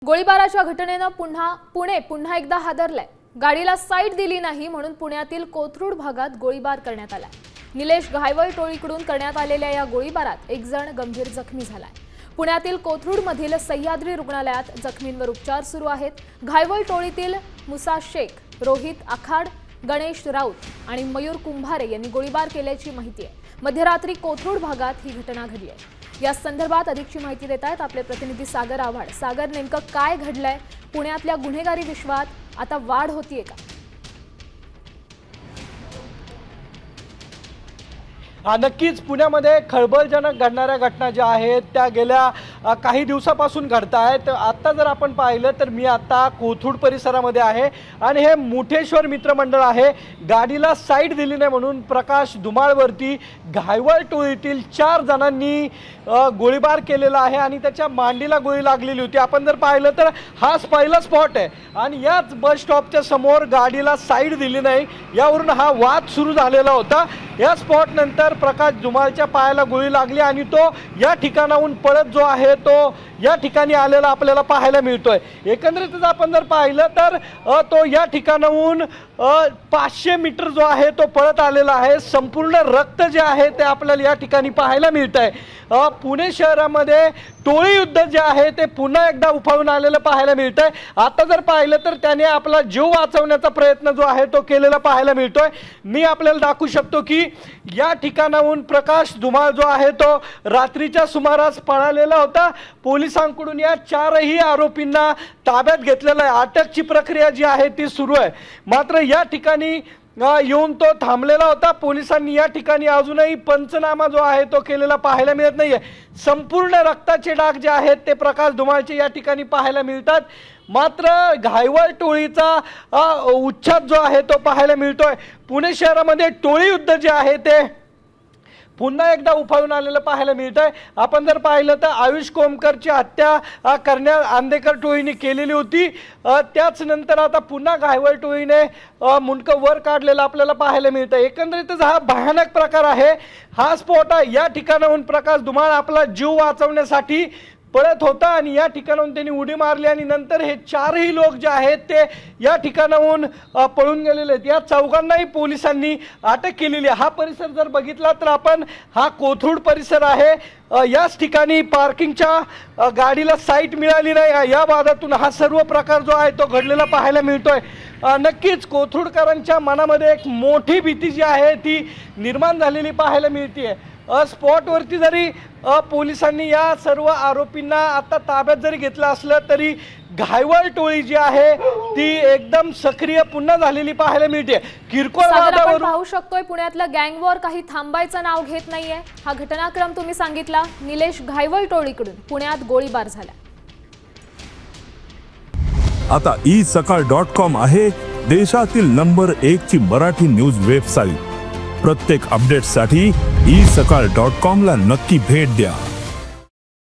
गोळीबाराच्या घटनेने पुणे पुन्हा एकदा हादरलाय। गाडीला साईड दिली नाही म्हणून पुण्यातील कोथरूड भागात गोळीबार करण्यात आला। निलेश घायवळ टोळीकडून करण्यात आलेल्या या गोळीबारात एक जण गंभीर जखमी झालाय। पुण्यातील कोथरूड मधील सह्याद्री रुग्णालयात जखमींवर उपचार सुरू आहेत। घायवळ टोळीतील मुसा शेख, रोहित आखाड, गणेश राऊत आणि मयूर कुंभारे यांनी गोळीबार केल्याची माहिती आहे। मध्यरात्री कोथरूड भागात ही घटना घडली आहे। या संदर्भात अधिकची माहिती देत आहेत आपले प्रतिनिधी सागर आव्हाड। सागर, नेमकं काय घडलंय? पुण्यातल्या गुन्हेगारी विश्वात आता वाढ होतीये का? नक्कीच पुण्यामध्ये खळबळजनक घडणाऱ्या घटना ज्या आहेत त्या गेल्या काही दिवसापासून घडत आहेत। आता जर आपण पाहिलं तर मी आता कोथरूड परिसरामध्ये आहे आणि हे मुठेश्वर मित्रमंडळ आहे। गाडीला साईड दिली नाही म्हणून प्रकाश धुमाळवरती घायवळ टोळीतील 4 जणांनी गोळीबार केलेला आहे आणि त्याच्या मांडीला गोळी लागलेली होती। आपण जर पाहिलं तर हा पहिला स्पॉट आहे आणि याच बस स्टॉपच्या समोर गाडीला साईड दिली नाही, यावरून हा वाद सुरू झालेला होता। या स्पॉट नंतर प्रकाश धुमाळच्या पायाला गोळी लागली आणि तो या ठिकाणाहून पळत जो आहे तो या ठिकाणी आलेला आपल्याला पाहायला मिळतोय। एकंदरीतच आपण जर पाहिलं तर तो या ठिकाणाहून 500 मीटर जो आहे तो पळत आलेला आहे। संपूर्ण रक्त जे आहे ते आपल्याला या ठिकाणी पाहायला मिळत आहे। पुणे शहरामध्ये टोळी युद्ध जे आहे ते पुन्हा एकदा उफाळून आलेलं पाहायला मिळत आहे। आता जर पाहिलं तर त्याने आपला जीव वाचवण्याचा प्रयत्न जो आहे तो केलेला पाहायला मिळतोय। मी आपल्याला दाखवू शकतो की या ठिकाणाहून प्रकाश धुमाळ जो आहे तो रात्रीच्या सुमारास पळालेला होता। पोलिसांकडून या 4ही आरोपींना ताब्यात घेतलेलं आहे। अटकची प्रक्रिया जी आहे ती सुरू आहे। मात्र या ठिकाणी येऊन तो थांबलेला होता। पोलिसांनी या ठिकाणी अजूनही पंचनामा जो आहे तो केलेला पाहायला मिळत नाहीये। संपूर्ण रक्ताचे डाग जे आहेत ते प्रकाश धुमाळचे या ठिकाणी पाहायला मिळतात। मात्र घायवळ टोळीचा उच्छाद जो आहे तो पाहायला मिळतोय। पुणे शहरामध्ये टोळी युद्ध जे आहे ते पुन्हा एकदा उफाळून आलेलं पाहायला मिळत आहे। आपण जर पाहिलं तर आयुष कोमकरची हत्या करण्यात आंदेकर टोळीने केलेली होती। त्याच नंतर आता पुन्हा घायवळ टोळीने मुंडकं वर काढलेलं आपल्याला पाहायला मिळतं। एकंदरीतच हा भयानक प्रकार आहे। हा स्फोट आहे। या ठिकाणाहून प्रकाश धुमाळ आपला जीव वाचवण्यासाठी पळत होता आणि या ठिकाणाहून त्यांनी उडी मारली आणि नंतर हे 4ही लोक जे आहेत ते या ठिकाणाहून पळून गेलेले आहेत। या 4घांनाही पोलिसांनी अटक केलेली आहे। हा परिसर जर बघितला तर आपण हा कोथरूड परिसर आहे। याच ठिकाणी पार्किंगच्या गाडीला साईट मिळाली नाही, या वादातून हा सर्व प्रकार जो आहे तो घडलेला पाहायला मिळतोय। नक्कीच कोथरूडकरांच्या मनामध्ये एक मोठी भीती जी आहे ती निर्माण झालेली पाहायला मिळते। स्पॉटवरती जरी पोलिसांनी या सर्व आरोपींना आता ताब्यात जरी घेतलं असलं तरी घायवळ टोळी जी आहे ती एकदम सक्रिय पुन्हा झालेली पाहायला मिळते। किरकोळ वादावर पाहू शकतोय पुण्यातलं गँग वॉर काही थांबायचं नाव घेत नाहीये। हा घटनाक्रम तुम्ही सांगितला। निलेश घायवळ टोळीकडून पुण्यात गोळीबार झाला। आता isakal.com आहे देशातील नंबर 1 ची मराठी न्यूज वेबसाईट। प्रत्येक अपडेटसाठी isakal.com ला नक्की भेट द्या।